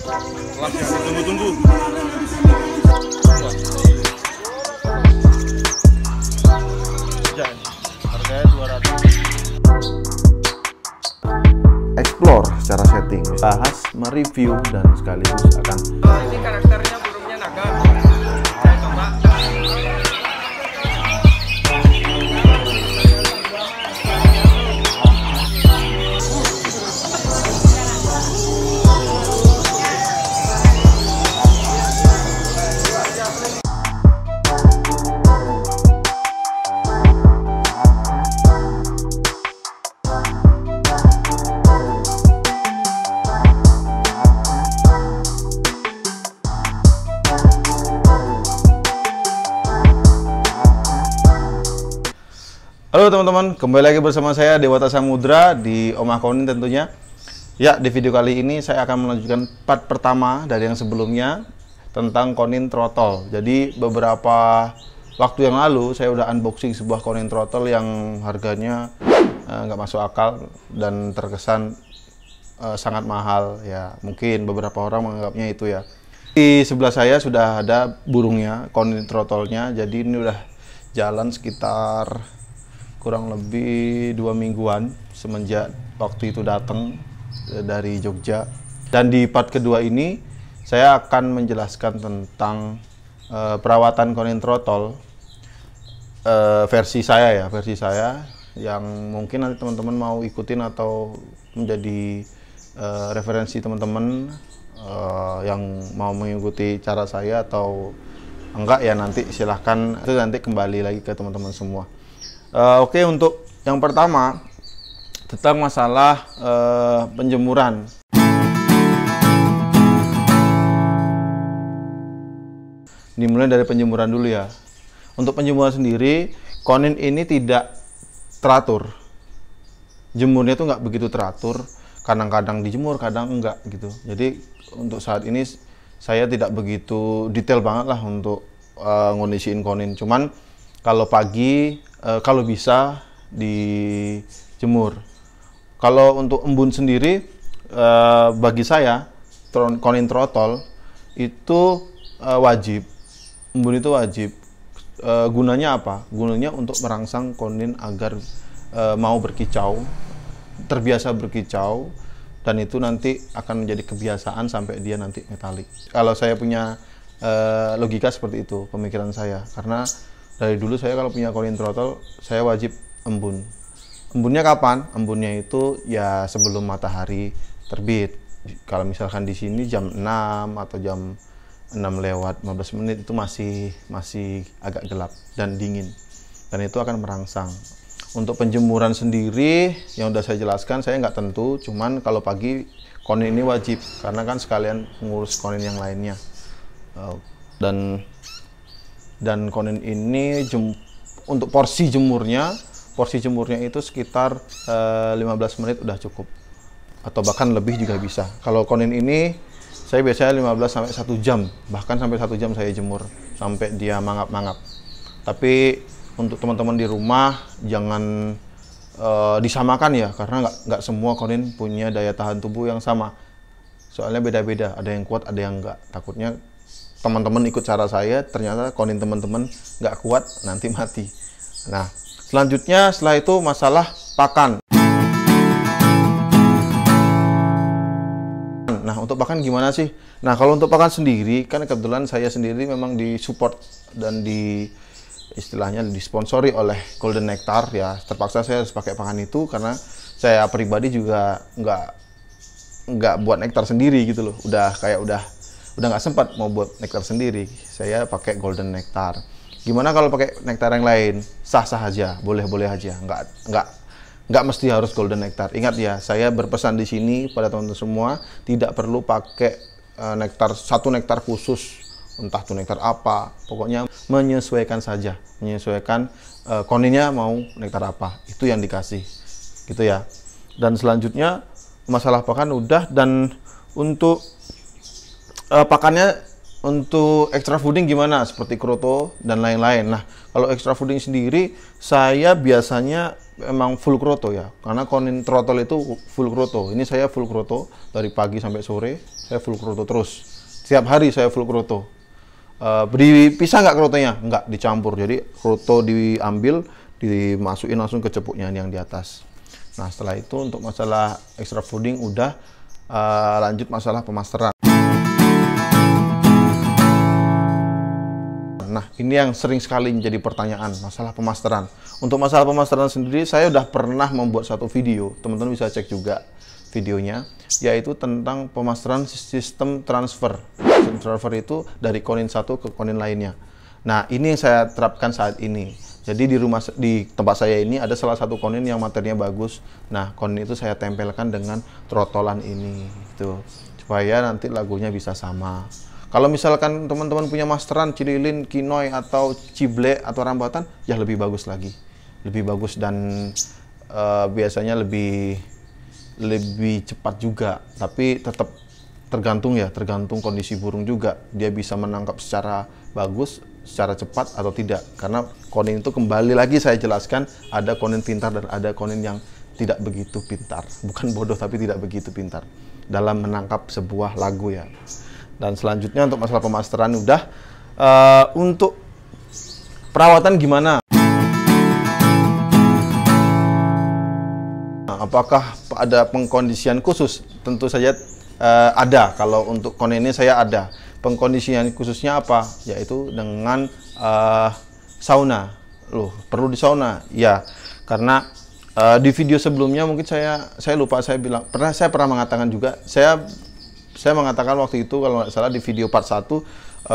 Kelas yang ditunggu-tunggu. Harganya 200. Explore secara setting, bahas, mereview, dan sekaligus akan ini karakternya burungnya naga. Saya coba. Halo teman-teman, kembali lagi bersama saya Dewata Samudra di Omah Konin tentunya. Ya, di video kali ini saya akan melanjutkan part pertama dari yang sebelumnya tentang Konin throttle. Jadi beberapa waktu yang lalu saya udah unboxing sebuah Konin throttle yang harganya nggak masuk akal dan terkesan sangat mahal. Ya, mungkin beberapa orang menganggapnya itu ya. Di sebelah saya sudah ada burungnya, Konin throttle-nya. Jadi ini udah jalan sekitar kurang lebih 2 mingguan semenjak waktu itu datang dari Jogja. Dan di part kedua ini saya akan menjelaskan tentang perawatan Konin throttle versi saya yang mungkin nanti teman-teman mau ikutin atau menjadi referensi teman-teman yang mau mengikuti cara saya atau enggak ya, nanti silahkan, itu nanti kembali lagi ke teman-teman semua. Oke, untuk yang pertama tentang masalah penjemuran. Dimulai dari penjemuran dulu ya. Untuk penjemuran sendiri, Konin ini tidak teratur. Jemurnya tuh nggak begitu teratur. Kadang-kadang dijemur, kadang enggak gitu. Jadi untuk saat ini saya tidak begitu detail banget lah untuk ngondisiin Konin. Cuman kalau pagi, kalau bisa dijemur. Kalau untuk embun sendiri, bagi saya Konin throttle itu wajib. Embun itu wajib. Gunanya apa? Gunanya untuk merangsang Konin agar mau berkicau, terbiasa berkicau, dan itu nanti akan menjadi kebiasaan sampai dia nanti metalik. Kalau saya punya logika seperti itu, pemikiran saya, karena dari dulu saya kalau punya Konin throttle, saya wajib embun. Embunnya kapan? Embunnya itu ya sebelum matahari terbit. Kalau misalkan di sini jam 6 atau jam 6:15 itu masih agak gelap dan dingin. Dan itu akan merangsang. Untuk penjemuran sendiri yang udah saya jelaskan, saya nggak tentu. Cuman kalau pagi Konin ini wajib, karena kan sekalian ngurus Konin yang lainnya. Dan Konin ini untuk porsi jemurnya itu sekitar 15 menit udah cukup, atau bahkan lebih juga bisa. Kalau Konin ini saya biasanya 15 sampai 1 jam, bahkan sampai 1 jam saya jemur sampai dia mangap-mangap. Tapi untuk teman-teman di rumah jangan disamakan ya, karena nggak semua Konin punya daya tahan tubuh yang sama. Soalnya beda-beda, ada yang kuat, ada yang enggak. Takutnya teman-teman ikut cara saya, ternyata Konin teman-teman nggak kuat, nanti mati. Nah, selanjutnya setelah itu masalah pakan. Nah, untuk pakan gimana sih? Nah, kalau untuk pakan sendiri, kan kebetulan saya sendiri memang disupport dan istilahnya disponsori oleh Golden Nectar ya. Terpaksa saya harus pakai pakan itu karena saya pribadi juga nggak buat nektar sendiri gitu loh. Udah nggak sempat mau buat nektar sendiri, saya pakai Golden Nectar. Gimana kalau pakai nektar yang lain? Sah-sah aja, boleh-boleh aja, nggak mesti harus Golden Nectar. Ingat ya, saya berpesan di sini pada teman-teman semua, tidak perlu pakai satu nektar khusus, entah itu nektar apa, pokoknya menyesuaikan saja, menyesuaikan Koninnya mau nektar apa, itu yang dikasih, gitu ya. Dan selanjutnya masalah pakan udah, dan untuk pakannya, untuk extra fooding gimana? Seperti kroto dan lain-lain. Nah, kalau extra fooding sendiri, saya biasanya emang full kroto ya, karena konin throttle itu full kroto. Ini saya full kroto dari pagi sampai sore, saya full kroto terus. Setiap hari saya full kroto. Dipisah nggak krotonya? Nggak, dicampur. Jadi kroto diambil, dimasukin langsung ke cepuknya yang di atas. Nah setelah itu untuk masalah extra fooding udah, lanjut masalah pemasteran. Nah, ini yang sering sekali menjadi pertanyaan, masalah pemasteran. Untuk masalah pemasteran sendiri, saya udah pernah membuat satu video, teman-teman bisa cek juga videonya, yaitu tentang pemasteran sistem transfer. Sistem transfer itu dari konin satu ke konin lainnya. Nah, ini yang saya terapkan saat ini. Jadi di tempat saya ini ada salah satu konin yang materinya bagus. Nah, konin itu saya tempelkan dengan trotolan ini, gitu, supaya nanti lagunya bisa sama. Kalau misalkan teman-teman punya masteran cililin, kinoi, atau cible, atau rambatan, ya lebih bagus lagi. Lebih bagus dan biasanya lebih cepat juga. Tapi tetap tergantung kondisi burung juga. Dia bisa menangkap secara bagus, secara cepat atau tidak. Karena konin itu kembali lagi saya jelaskan, ada konin pintar dan ada konin yang tidak begitu pintar. Bukan bodoh, tapi tidak begitu pintar dalam menangkap sebuah lagu ya. Dan selanjutnya untuk masalah pemasteran udah. Untuk perawatan gimana? Apakah ada pengkondisian khusus? Tentu saja ada. Kalau untuk konin ini saya ada. Pengkondisian khususnya apa? Yaitu dengan sauna. Loh, perlu di sauna? Ya, karena di video sebelumnya mungkin saya lupa saya bilang, saya pernah mengatakan juga, saya mengatakan waktu itu kalau nggak salah di video part 1,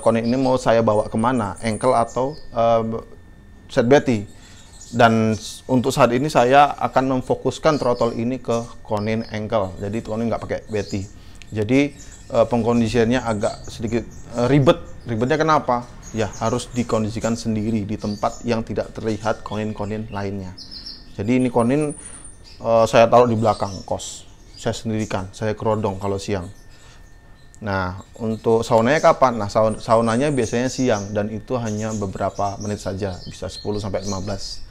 konin ini mau saya bawa kemana, ankle atau set Betty. Dan untuk saat ini saya akan memfokuskan throttle ini ke konin ankle, jadi konin nggak pakai Betty. Jadi pengkondisiannya agak sedikit ribet. Ribetnya kenapa? Ya harus dikondisikan sendiri di tempat yang tidak terlihat konin-konin lainnya. Jadi ini konin saya taruh di belakang kos, saya sendirikan, saya kerodong kalau siang. Nah, untuk saunanya kapan? Nah, saunanya biasanya siang dan itu hanya beberapa menit saja, bisa 10 sampai 15.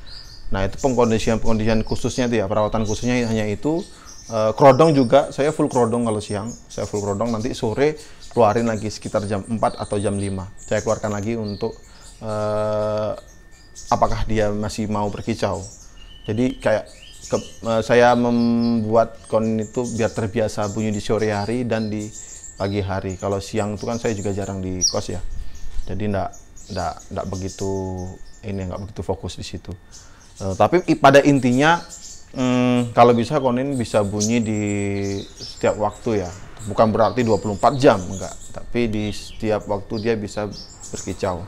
Nah, itu pengkondisian khususnya itu ya, perawatan khususnya hanya itu. Kerodong juga, saya full kerodong kalau siang, saya full kerodong, nanti sore keluarin lagi sekitar jam 4 atau jam 5. Saya keluarkan lagi untuk apakah dia masih mau berkicau. Jadi kayak saya membuat konin itu biar terbiasa bunyi di sore hari dan di pagi hari. Kalau siang itu kan saya juga jarang di kos ya, jadi nggak begitu fokus di situ. Tapi pada intinya kalau bisa konin bisa bunyi di setiap waktu ya, bukan berarti 24 jam enggak, tapi di setiap waktu dia bisa berkicau.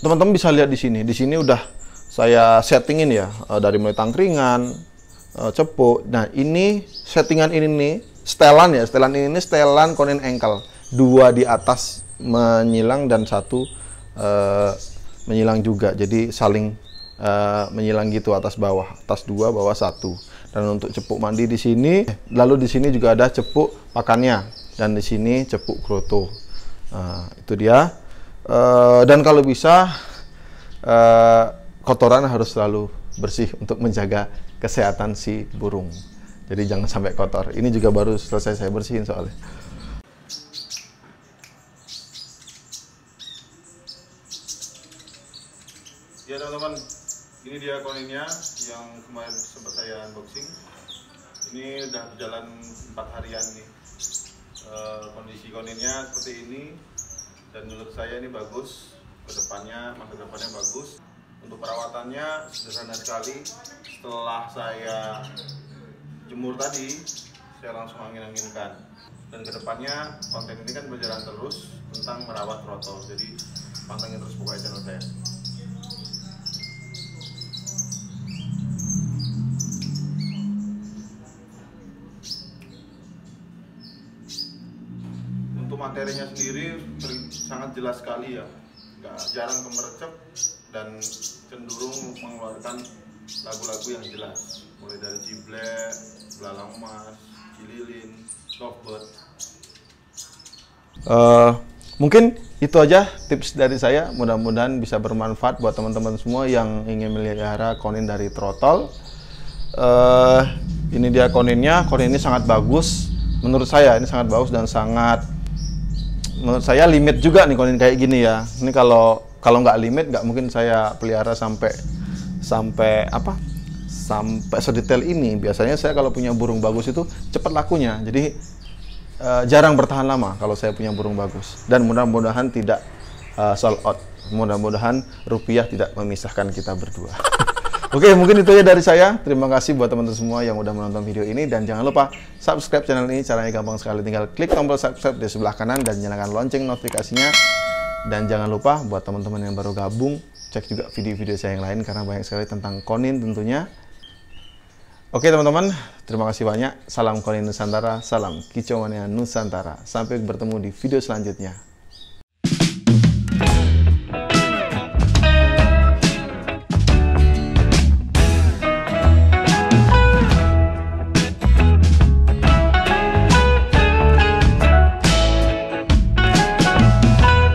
Teman-teman bisa lihat di sini udah saya settingin ya, dari mulai tangkringan, cepuk. Nah ini settingan ini nih, setelan ini setelan konin ankle, 2 di atas menyilang dan 1 menyilang juga, jadi saling menyilang gitu, atas 2, bawah 1. Dan untuk cepuk mandi di sini, lalu di sini juga ada cepuk pakannya, dan di sini cepuk kroto. Itu dia. Dan kalau bisa kotoran harus selalu bersih untuk menjaga kesehatan si burung. Jadi jangan sampai kotor. Ini juga baru selesai saya bersihin soalnya. Ya teman-teman, ini dia koninnya yang kemarin sempat saya unboxing. Ini udah berjalan 4 harian nih. Kondisi koninnya seperti ini, dan menurut saya ini bagus. Masa depannya bagus. Untuk perawatannya sederhana sekali. Setelah saya jemur tadi, saya langsung angin-anginkan. Dan kedepannya konten ini kan berjalan terus tentang merawat throttle. Jadi pantengin terus pokoknya channel saya. Untuk materinya sendiri sangat jelas sekali ya, nggak jarang kemercep dan cenderung mengeluarkan lagu-lagu yang jelas, mulai dari ciblek, belalang emas, cililin, lovebird. Mungkin itu aja tips dari saya, mudah-mudahan bisa bermanfaat buat teman-teman semua yang ingin melihara konin dari throttle. Ini dia koninnya. Konin ini sangat bagus. Menurut saya ini sangat bagus dan sangat, menurut saya limit juga nih konin kayak gini ya. Ini kalau nggak limit nggak mungkin saya pelihara sampai sedetail ini. Biasanya saya kalau punya burung bagus itu cepat lakunya. Jadi jarang bertahan lama kalau saya punya burung bagus. Dan mudah-mudahan tidak sold out. Mudah-mudahan rupiah tidak memisahkan kita berdua. Oke, mungkin itu ya dari saya. Terima kasih buat teman-teman semua yang udah menonton video ini. Dan jangan lupa subscribe channel ini. Caranya gampang sekali. Tinggal klik tombol subscribe di sebelah kanan dan nyalakan lonceng notifikasinya. Dan jangan lupa buat teman-teman yang baru gabung, cek juga video-video saya yang lain karena banyak sekali tentang konin tentunya. Oke teman-teman, terima kasih banyak. Salam konin Nusantara, salam kicauannya Nusantara. Sampai bertemu di video selanjutnya.